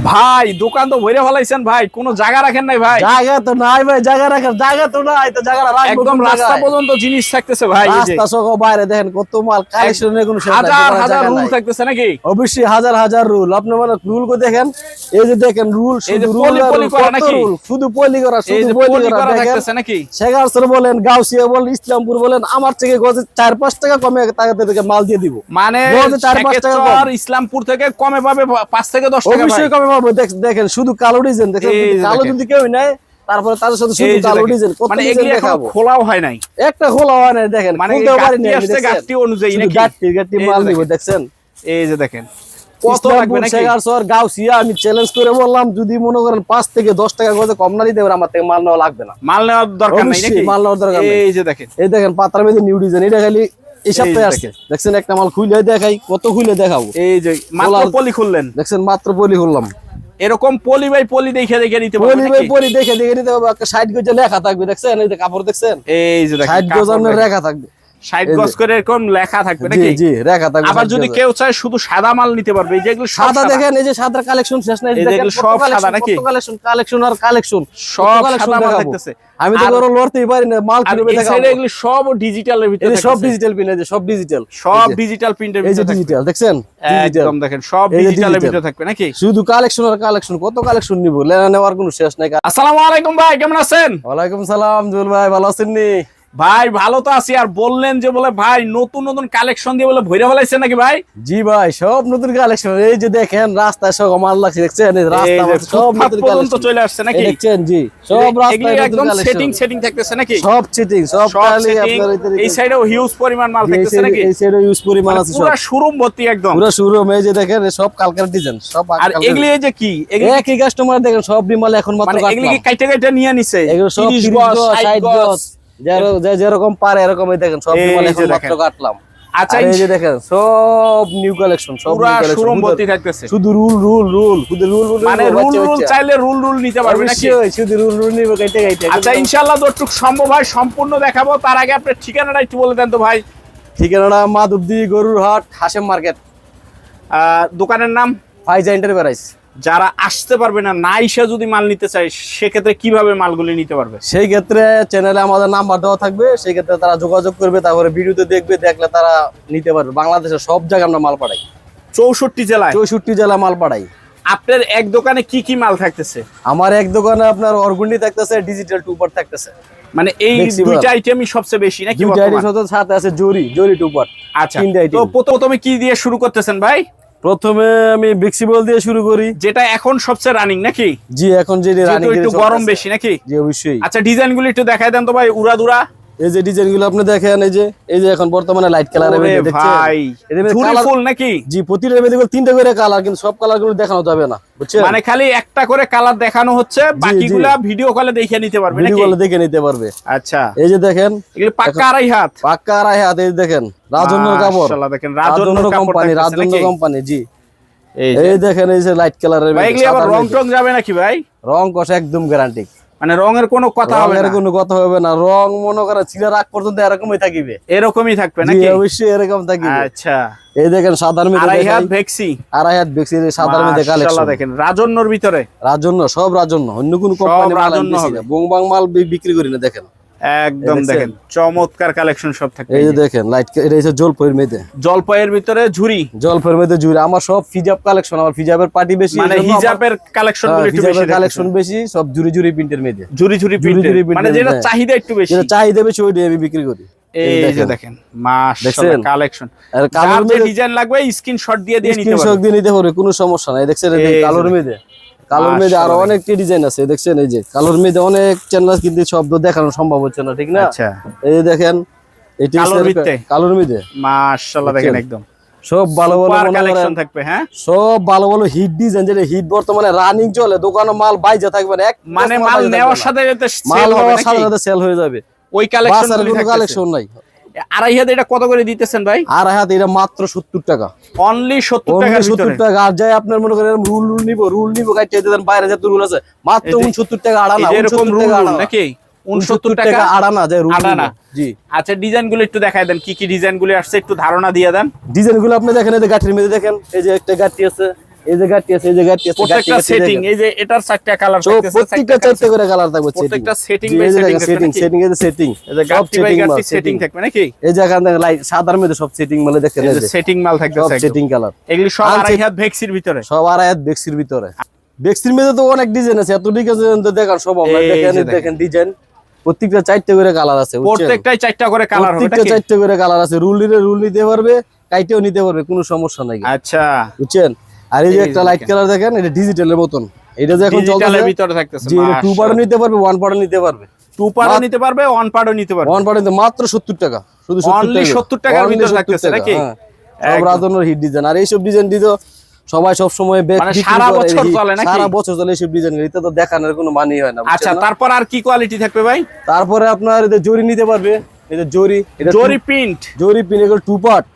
ভাই দোকান তো ভরে ফেলাইছেন ভাই, কোনো জায়গা রাখেন নাই ভাই। জায়গা তো নাই ভাই, জায়গা রাখার জায়গা তো নাই, তো জায়গা রাখবো একদম রাস্তা পর্যন্ত জিনিস থাকতেছে ভাই। এই যে রাস্তা সহ বাইরে দেখেন কত মাল, কালেকশনের কোনো শেষ নাই, হাজার কোনো হাজার জায়গা রুল নাই। থাকতেছে নাকি? অবশ্যই হাজার হাজার রুল। আপনি মানে রুল কো দেখেন, এই যে দেখেন রুল, এই যে শুধু পলি রুল পলি করা নাকি? শুধু পলি করা, এই শুধু যে পলি পলি করা করা দেখেন। থাকতেছে নাকি? শেখারসর বলেন, গাউসিয়া বলেন, ইসলামপুর বলেন, আমার থেকে গজে 4-5 টাকা কমে তাদেরকে মাল দিয়ে দিব। মানে গজে 4-5 টাকা কম। শেখেচর ইসলামপুর থেকে কমে পাবে 5 থেকে 10 টাকা ভাই। অবশ্যই কমে পাবো। দেখেন শুধু কালো ডিজাইন দেখেন, এই যে কালো দেখেন। যদি কেউ নাই, তারপরে তাদের সাথে শুধু এই যে কালো দেখেন। ডিজাইন, কত মানে ডিজাইন এগুলি এখনো দেখাবো। খোলাও হয় নাই, একটা খোলা হয় না, দেখেন মানে খুলতেও পারি গাঁটটি না। আসছে গাঁটটি অনুযায়ী নাকি? গাঁটটি এই মাল যে নিব দেখেন। দেখছেন। এই যে দেখেন কত লাগবে নাকি? শেখারসর গাউসিয়া আমি চ্যালেঞ্জ করে বললাম, যদি মনে করেন 5 থেকে 10 টাকা গজে কম না দিতে পারে, আমার থেকে মাল নেওয়া লাগবে না। মাল নেওয়ার দরকার নাই নাকি? অবশ্যই মাল নেওয়ার দরকার নাই। এই যে দেখেন, এই দেখেন পাতার মধ্যে নিউ ডিজাইন, এটা খালি এই সপ্তাহে যে আসছে। দেখছেন একটা মাল খুলে দেখাই, কত খুলে দেখাবো। এই যে মাত্র পলি খুললেন, দেখছেন মাত্র পলি করলাম। এরকম পলি বাই পলি দেখে দেখে নিতে পারবেন পলি ভাই নাকি? পলি দেখে দেখে নিতে হবে। একটা 60 গজে লেখা থাকবে, দেখছেন এই যে কাপড় দেখছেন, এই যে দেখেন 60 গজ আপনার রেখা থাকবে। 60 গজ করে এরকম লেখা থাকবে জি নাকি? জি রেখা থাকবে। আবার 60 যদি গজে। কেউ চায় শুধু সাদা মাল নিতে পারবে, এই যেগুলো সব সাদা দেখেন, এই যে সাদার কালেকশন শেষ নাই, এই দেখেন যেগুলো কত সব collection, সাদা নাকি? কত কালেকশন আর কালেকশন, সব সাদা মাল থাকতেছে। আমি তো আর- বড় লড়তেই পারি না, মাল আর কিভাবে এই দেখাবো। সাইডে এগুলো সব ডিজিটালের ভিতরে এই যে সব থাকতেছে। ডিজিটাল পিন, এই যে সব ডিজিটাল, সব ডিজিটাল প্রিন্টের এই যে ভিতরে থাকবে। ডিজিটাল দেখছেন, ডিজিটাল একদম দেখেন সব এই যে ডিজিটালের digital। ভিতরে থাকবে নাকি? শুধু কালেকশন আর কালেকশন, কত কালেকশন নিব, লেনা নেওয়ার কোনো শেষ নাই। আসসালামু আলাইকুম ভাই, কেমন আছেন? ওয়ালাইকুম সালাম জুল ভাই, ভালো আছেন নি? ভাই ভালো তো আছি। আর বললেন যে বলে ভাই নতুন নতুন কালেকশন দিয়ে বলে ভরে ফেলাইছেন নাকি ভাই? জি ভাই, সব নতুন কালেকশন। এই যে দেখেন রাস্তায় সব মাল লাগছে, দেখছেন এই রাস্তা এই যে সব ফুটপাত নতুন পর্যন্ত কালেকশন চলে আসছে নাকি? দেখছেন জি, সব এগুলি রাস্তায় নতুন একদম কালেকশন, সেটিং থাকতেছে নাকি? সব চিটিং, সব সব খালি setting, আপনার এই সাইডেও হিউজ পরিমাণ মাল থাকতেছে নাকি? এই সাইডে ইউজ পরিমাণ আছে, সব পুরো শোরুম ভর্তি একদম। পুরো শোরুম। এই যে দেখেন সব কালকার ডিজাইন, সব আর এগুলি এই যে কি এগুলি একই কাস্টমার দেখেন, সব বিমাল এখন মাত্র মানে এগুলি কি কাটলাম। কাইটা নিয়ে নিছে? এগুলো সব 30 30 গজ, গজ, 60 60 গজ, যেরকম পারে এরকমই দেখেন, সব এই বিমাল যে এখন মাত্র দেখেন। কাটলাম। আচ্ছা, আর এই যে দেখেন সব নিউ কালেকশন, সব পুরো নিউ কালেকশন, শোরুম ভর্তি থাকতেছে। শুধু রুল শুধু রুল মানে রুল চাইলে রুল নিতে পারবে নাকি? অবশ্যই শুধু রুল নিব গাইতে গাইতে। আচ্ছা ইনশাআল্লাহ যতটুকু সম্ভব হয় সম্পূর্ণ দেখাবো। তার আগে আপনার ঠিকানাটা একটু বলে দেন তো ভাই। ঠিকানাটা মাধবদী গরুর হাট, হাশেম মার্কেট, দোকানের নাম ফাইজা এন্টারপ্রাইজ। যারা আসতে পারবে না, না এসে যদি মাল নিতে চায়, সেক্ষেত্রে কিভাবে মালগুলি নিতে পারবে? সেই ক্ষেত্রে চ্যানেলে আমাদের নাম্বার দেওয়া থাকবে, সেই ক্ষেত্রে তারা যোগাযোগ করবে, তারপরে ভিডিওতে দেখবে, দেখলে তারা নিতে পারবে। বাংলাদেশের সব জায়গায় আমরা মাল পাঠাই, 64 জেলায় 64 জেলা মাল পাঠাই। আপনার এক দোকানে কি কি মাল থাকতেছে? আমার এক দোকানে আপনার অর্গুন্ডি থাকতেছে, ডিজিটাল টুপার থাকতেছে। মানে এই Flexible। দুইটা আইটেমই সবচেয়ে বেশি নাকি দুইটা বর্তমান? আইটেম সাথে আছে জরি টুপার। আচ্ছা, তিনটা তো item। প্রথমে কি দিয়ে শুরু করতেছেন ভাই? প্রথমে আমি ফ্লেক্সিবল দিয়ে শুরু করি। যেটা এখন সবচেয়ে রানিং নাকি? জি, এখন যে যেহেতু একটু গরম বেশি নাকি? জি অবশ্যই। আচ্ছা, ডিজাইনগুলি একটু দেখায় দেন তো ভাই, উড়াদুরা। এই যে ডিজাইন গুলো আপনি দেখেন, এই যে এখন বর্তমানে লাইট কালারের ওরে মধ্যে দেখছেন ভাই, এদের মধ্যে ঝুরি colour- ফুল নাকি? জি, প্রতিটার মধ্যে করে 3টা করে কালার, কিন্তু সব কালার গুলো দেখানো যাবে না, বুঝছেন? মানে খালি একটা করে কালার দেখানো হচ্ছে, বাকিগুলা ভিডিও কলে দেখে নিতে পারবে ভিডিও নাকি? কলে দেখে নিতে পারবে। আচ্ছা, এই যে দেখেন এগুলি পাক্কা আড়াই হাত। পাক্কা আড়াই হাত। এই দেখেন রাজন্যর কাপড়, মাশাআল্লাহ, দেখেন রাজন্য কোম্পানি, রাজন্য কোম্পানি। জি, এই দেখেন এই যে লাইট কালারের ভাই, এগুলি আবার রং টং যাবে নাকি ভাই? রং কষ একদম গ্যারান্টি, মানে রঙের কোনো কথা হবে রঙের না? কোনো কথা হবে না। রং মনে করেন ছিঁড়ে রাখ পর্যন্ত এরকমই থাকিবে, এরকমই থাকবে জি নাকি? অবশ্যই এরকম থাকিবে। আচ্ছা, এই দেখেন সাদার মধ্যে আড়াই হাত দেখাই, ভেক্সি, আড়াই হাত বেক্সি সাদার মধ্যে মাশাআল্লাহ, কালেকশন। দেখেন রাজন্যর ভিতরে রাজন্য, সব রাজন্য, অন্য কোন কোম্পানি মাল রাজন্য আনতেছি হবে। না, বংবাং মাল বিক্রি করি না। দেখেন একদম দেখছেন? দেখেন চমৎকার কালেকশন সব থাকবে। এই যে দেখেন লাইট, এটা হচ্ছে জলপয়ের মেয়েদের, জলপাইয়ের ভিতরে ঝুরি, জলপয়ের মেয়েদের জুড়ে আমার সব ফিজাব কালেকশন। আমার ফিজাবের পার্টি বেশি, মানে হিজাবের কালেকশন গুলো একটু বেশি, কালেকশন বেশি, সব জুরি প্রিন্টের মেয়েদের, ঝুরি প্রিন্টের, print মানে এর, যেটা হ্যাঁ। চাহিদা একটু বেশি। যেটা চাহিদা বেশি ওইটাই আমি বিক্রি করি। এই যে দেখেন মাশাআল্লাহ দেখছেন? কালেকশন, আর যার কালোর যে মেয়েদের ডিজাইন লাগবে স্ক্রিনশট দিয়ে নিতে স্ক্রিনশট পারবেন। দিয়ে নিতে পারবে, কোনো সমস্যা নাই। দেখছেন এই যে এই যে কালোর দেখেন। মেয়েদের, কালোর মেয়েদের আরো মাশাআল্লাহ। অনেকটি ডিজাইন আছে। দেখছেন এই যে কালোর মেয়েদের অনেক চ্যানেল, কিন্তু শব্দ দেখানো সম্ভব হচ্ছে না, ঠিক না? আচ্ছা, এই যে দেখেন এটি কালোর ভিত্তে? কালোর মেয়েদের মাশাআল্লাহ, দেখেন দেখছেন? একদম সব ভালো ভালো সুপার মনে কালেকশন করেন, থাকবে। হ্যাঁ, সব ভালো ভালো হিট ডিজাইন, যেটা হিট বর্তমানে রানিং চলে, দোকানে মাল বাইজা থাকবে না, এক মানে piece মাল বাইজা নেওয়ার থাকবে না। সাথে সাথে মাল সেল হবে নেওয়ার নাকি? সাথে সাথে সেল হয়ে যাবে। ওই কালেকশন বাসার গুলি কোনো থাকতেছে। কালেকশন নাই। আড়াই হাত এটা কত করে দিতেছেন ভাই? আর হাত এটা মাত্র 70 টাকা, অনলি 70 only টাকার 70 ভিতরে। টাকা। আর যাই আপনার মনে করেন রুল নিব গাইতে দেন, বাইরে যত রুল আছে মাত্র এই যে- 69 টাকা আড়ানা, এরকম 69 রুল টাকা আড়ানা নাকি? 69 69 টাকা টাকা আড়ানা, যাই রুল আড়ানা। জি। আচ্ছা, ডিজাইন গুলো একটু দেখায় দেন, কি কি ডিজাইন গুলো আসছে একটু ধারণা দিয়ে দেন। ডিজাইন গুলো আপনি দেখেন, এই যে গাঠির মধ্যে দেখেন, এই যে একটা গাঠি আছে, এই যে গাড়ি আছে, এই যে গাড়ি আছে, প্রত্যেকটা সেটিং, এই যে এটার 4টা কালার থাকতেছে, প্রত্যেকটা 4টা করে কালার থাকবে, প্রত্যেকটা সেটিং এই বাই যে সেটিং সেটিং সেটিং এই যে সেটিং এই যে গাড়ি বাই গাড়ি সেটিং থাকবে নাকি? এই যে এখানে লাইট সাদার মধ্যে সব সেটিং মালে দেখেন, এই এই যে যে সেটিং মাল থাকতেছে একদম সেটিং কালার, এগুলি সব আড়াই হাত ভেক্সির ভিতরে, সব আড়াই হাত বেক্সির ভিতরে। বেক্সির মধ্যে তো অনেক ডিজাইন আছে, এত ডিজাইন তো দেখার সম্ভব না। দেখেন দেখেন ডিজাইন, প্রত্যেকটা 4টা করে কালার আছে, প্রত্যেকটাই 4টা করে কালার হবে, প্রত্যেকটা 4টা করে কালার আছে। রুল নিতে পারবে, কাইটেও নিতে পারবে, কোনো সমস্যা নাই। আচ্ছা, বুঝছেন? আর এই যে একটা লাইট কালার দেখেন, এটা ডিজিটালের মতন, এটা যে এখন ডিজিটালের ভিতরে থাকতেছে, জি, এটা 2 পার্টও নিতে পারবে, 1 পার্টও নিতে পারবে, 2 পার্টও নিতে পারবে, 1 পার্টও নিতে পারবে। 1 পার্ট মাত্র 70 টাকা, শুধু 70 টাকার ভিতরে থাকতেছে নাকি? সব রাজনের হিট ডিজাইন। আর এইসব ডিজাইন দিতো সবাই সব সময় মানে সারা বছর চলে নাকি? সারা বছর চলে এইসব ডিজাইন, এটা তো দেখানোর কোনো মানে হয় না। আচ্ছা, তারপর আর কি কোয়ালিটি থাকবে ভাই? তারপরে আপনার এই যে জরি নিতে পারবে, এই যে জরি, এটা জরি প্রিন্ট, জরি পিন, এগুলো 2 পার্ট,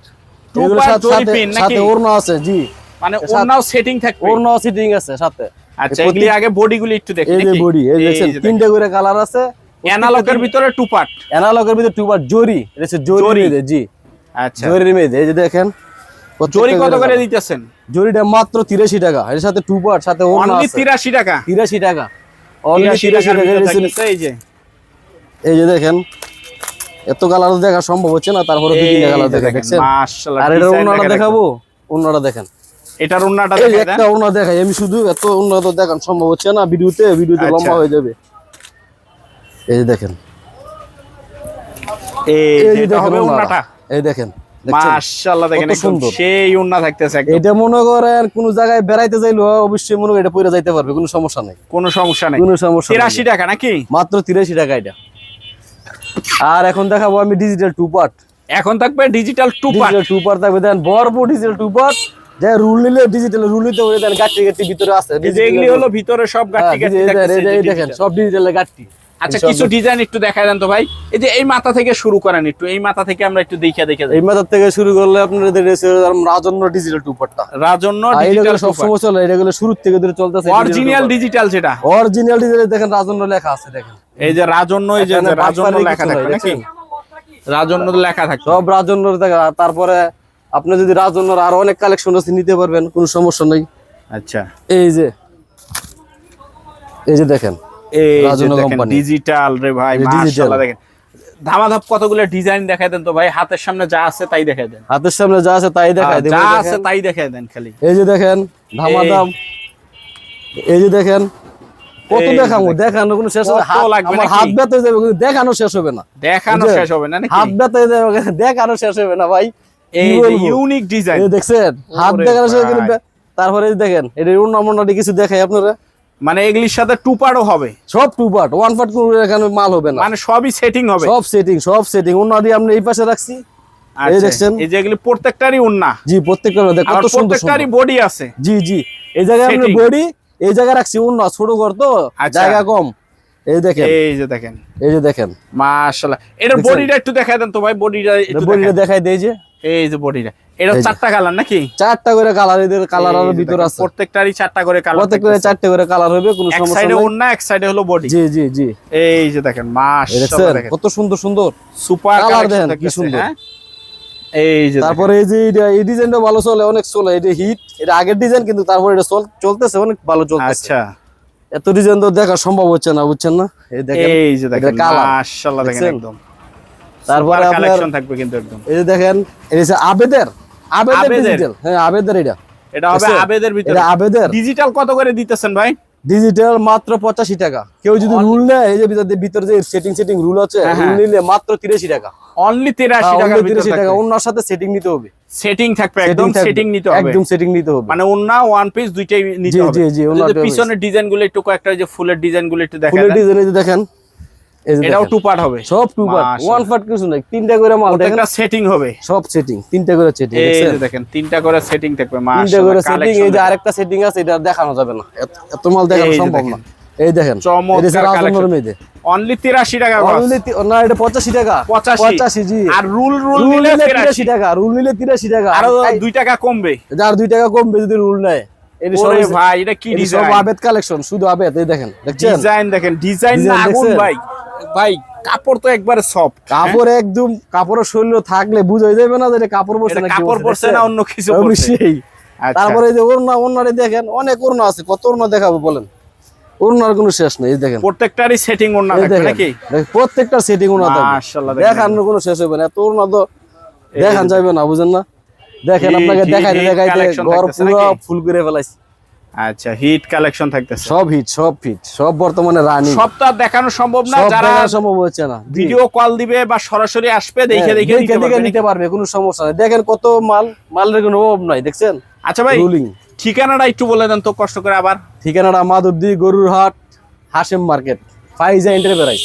এগুলো জরি প্রিন্ট নাকি? সাথে ওড়না আছে, জি, মানে ওড়নাও সেটিং থাকবে, ওড়নাও সেটিং আছে সাথে। আচ্ছা, এগুলি আগে বডিগুলি একটু দেখি এই যে নাকি? বডি, এই দেখেন 3টা করে কালার আছে, অ্যানালগের ভিতরে 2 পার্ট, অ্যানালগের ভিতরে 2 পার্ট জরি, এটা হচ্ছে জরি মেদে, জি, আচ্ছা, জরির মেদে। এই যে দেখেন জরি কত করে দিতেছেন? জরিটা মাত্র 83 টাকা, এর সাথে 2 পার্ট, সাথে ওড়না অনলি আছে। 83 টাকা, 83 টাকা, অনলি 83 83 টাকা। এই যে এই যে দেখেন, এত কালার দেখা সম্ভব হচ্ছে না, তারপরে দুই তিনটা কালার দেখা, দেখছেন? মাশাআল্লাহ। আর এটার ওড়নাটা দেখাবো, ওড়নাটা দেখেন, এটার ওড়নাটা এই দেখেন, একটা ওড়না দেখাই আমি, শুধু এত ওড়না তো দেখান সম্ভব হচ্ছে না ভিডিওতে লম্বা হয়ে যাবে। এই যে দেখেন, এই যে হবে ওড়নাটা, এই দেখেন, মাশাআল্লাহ দেখেন, কত একদম সুন্দর। সেই ওড়না থাকতেছে একদম। এটা মনে করেন কোন জায়গায় বেড়াইতে যাইলো অবশ্যই মনে করেন এটা পরে যাইতে পারবে, কোনো সমস্যা নাই, কোনো সমস্যা নাই, কোনো সমস্যা নাই। 83 টাকা নাকি? মাত্র 83 টাকা এটা। আর এখন দেখাবো আমি ডিজিটাল 2 পার্ট, এখন থাকবে ডিজিটাল 2 পার্ট, ডিজিটাল 2 পার্ট থাকবে। দেন বড় ডিজিটাল 2 পার্ট, যে রুল নিলে ডিজিটাল রুল নিতে হবে, দেন গাটি ভিতরে আছে, এই যে এগুলি হলো ভিতরে সব গাটি গাটি থাকতেছে, এই দেখেন সব ডিজিটালের গাটি। আচ্ছা, কিছু ডিজাইন একটু দেখায় দেন তো ভাই, এই যে এই মাথা থেকে শুরু করেন, একটু এই মাথা থেকে আমরা একটু দেখে যাই। এই মাথার থেকে শুরু করলে আপনাদের রাজন্য ডিজিটাল 2 পার্টটা, রাজন্য ডিজিটাল ডিজিটাল সব সময় চলে, এটাগুলো শুরু থেকে ধরে চলতেছে। অরিজিনাল ডিজিটাল, যেটা অরিজিনাল ডিজিটাল দেখেন রাজন্য লেখা আছে, দেখেন এই যে রাজন্য, এই যে রাজন্য লেখা থাকবে নাকি? রাজন্য লেখা থাকবে, সব রাজন্য দেখা। তারপরে আপনি যদি রাজন্যর আরো অনেক কালেকশন আছে নিতে পারবেন, কোনো সমস্যা নাই। আচ্ছা, এই যে দেখেন, এই যে রাজন্য দেখেন কোম্পানি ডিজিটাল রে ভাই, মাশাআল্লাহ দেখেন। ধামাধাপ কতগুলো ডিজাইন দেখায় দেন তো ভাই, হাতের সামনে যা আছে তাই দেখায় দেন, হাতের সামনে যা আছে তাই দেখায় দেব, যা আছে তাই দেখায় দেন খালি। এই যে দেখেন ধামাধাম, এই যে দেখেন কত দেখাবো, দেখানো কোনো শেষ হবে? আমার হাত ব্যথা হয়ে যাবে, কিন্তু দেখানো শেষ হবে না, দেখানো শেষ হবে না নাকি? হাত ব্যথা হয়ে যাবে, দেখানো শেষ হবে না ভাই। এই যে ইউনিক ডিজাইন, এই দেখছেন, হাত দেখানো শেষ হবে। তারপরে এই দেখেন, এটা অন্য কিছু দেখাই আপনারা, মানে এগুলির সাথে 2 পার্টও হবে, সব 2 পার্ট, 1 পার্ট কোনো এখানে মাল হবে না, মানে সবই সেটিং হবে, সব সেটিং। অন্য দিয়ে আমরা এই পাশে রাখছি, এই দেখছেন, এই যে এগুলি প্রত্যেকটারই ওন্না, জি, প্রত্যেকটা দেখেন কত সুন্দর, প্রত্যেকটারই বডি আছে, জি। এই জায়গায় আমরা বডি, এই জায়গায় রাখছি অন্য, ছোট ঘর তো জায়গা কম। এই যে দেখেন, মাশাআল্লাহ। এটার বডিটা একটু দেখায় দেন তো ভাই, বডিটা দেখাই দেই। যে এই যে বডিটা, এটা 4টা কালার নাকি? 4টা করে কালার, এদের কালার আরো ভিতর আছে, প্রত্যেকটারই 4টা করে কালার, প্রত্যেকটা 4টা করে কালার হবে, কোনো সমস্যা নাই। এক সাইডে ওন্না, এক সাইডে হলো বডি, জি। এই যে দেখেন, মাশাআল্লাহ দেখেন কত সুন্দর সুপার কালার, দেখেন দেখেন কি সুন্দর। এই যে তারপরে এই যে এই ডিজাইনটা ভালো চলে, অনেক চলে, এটা হিট, এটা আগের ডিজাইন, কিন্তু তারপরে এটা চলতেছে, অনেক ভালো চলতেছে। আচ্ছা, এত ডিজাইন তো দেখা সম্ভব হচ্ছে না, বুঝছেন না? এই দেখেন, এই যে দেখেন, মাশাআল্লাহ দেখেন একদম। তারপরে কালেকশন থাকবে কিন্তু একদম। এই যে দেখেন, এটা হচ্ছে আবেদের ডিজিটাল, হ্যাঁ আবেদের, এটা হবে আবেদের ভিতরে। এটা আবেদের ডিজিটাল কত করে দিতেছেন ভাই? ডিজিটাল মাত্র 85 টাকা। কেউ যদি রুল নেয়, এই যে ভিতরে যে সেটিং রুল আছে, রুল নিলে মাত্র 83 টাকা, অনলি 83 টাকা, 83 টাকা। ওনার সাথে সেটিং নিতে হবে, সেটিং থাকবে একদম, সেটিং নিতে হবে, একদম সেটিং নিতে হবে, মানে ওন্না ওয়ান পিস দুইটাই নিতে হবে। জি। পিছনের ডিজাইন গুলো একটু কয়েকটা, যে ফুলের ডিজাইন গুলো একটু দেখান, ফুলের ডিজাইন এই যে দেখেন, এটাও 2 পার্ট হবে, সব 2 পার্ট, 1 পার্ট কিছু নাই, 3টা করে মাল দেখেন, একটা সেটিং হবে, সব সেটিং, 3টা করে সেটিং, এই যে দেখেন 3টা করে সেটিং থাকবে, 3টা করে সেটিং। এই যে আরেকটা সেটিং আছে, এটা দেখানো যাবে না, এত মাল দেখানো সম্ভব না। এই দেখেন, চমৎকার কালেকশন, অনলি 83 টাকা, অনলি না, এটা 85 টাকা, 85 জি। আর রুল নিলে 83 টাকা, রুল নিলে 83 টাকা, আর 2 টাকা কমবে, যার 2 টাকা কমবে যদি রুল নেয়। ওরে ভাই, এটা কি ডিজাইন, সব আবেদ কালেকশন, শুধু আবেদ। এই দেখেন, দেখছেন ডিজাইন, দেখেন ডিজাইন না আগুন ভাই, ভাই কাপড় তো একবারে সফট, কাপড় একদম, কাপড়ের শরীর থাকলে বুঝাই যাবে না যে এটা কাপড় পরছে না, কাপড় পরছে না অন্য কিছু পরছে। আচ্ছা। তারপরে এই যে ওড়নারে দেখেন, অনেক ওড়না আছে, কত ওড়না দেখাবো বলেন, ওড়নার কোনো শেষ নেই। এই দেখেন প্রত্যেকটারই সেটিং ওড়না এই থাকবে দেখেন, নাকি? প্রত্যেকটা সেটিং ওড়না থাকবে, মাশাআল্লাহ, দেখেন। দেখানোর কোনো শেষ হবে না, এত ওড়না তো এই দেখান যে যাবে না, বুঝেন না? দেখেন হিট, আপনাকে হিট, দেখাইতে হিট দেখাইতে collection ঘর থাকতেছে পুরো নাকি? ফুল করে ফেলাইছে। আচ্ছা, হিট কালেকশন থাকতেছে। সব হিট, সব হিট, সব বর্তমানে রানিং, সব তো আর দেখানো সম্ভব না, সব যারা দেখা সম্ভব হচ্ছে না। ভিডিও কল দিবে বা সরাসরি আসবে দেখে দেখে নিতে পারবে নাকি? নিতে পারবে, কোনো সমস্যা নাই। দেখেন কত মালের কোনো অভাব নাই, দেখছেন? আচ্ছা ভাই, রুলিং। ঠিকানাটা একটু বলে দেন তো কষ্ট করে আবার। ঠিকানাটা মাধবদী, গরুর হাট, হাশেম মার্কেট, ফাইজা এন্টারপ্রাইজ।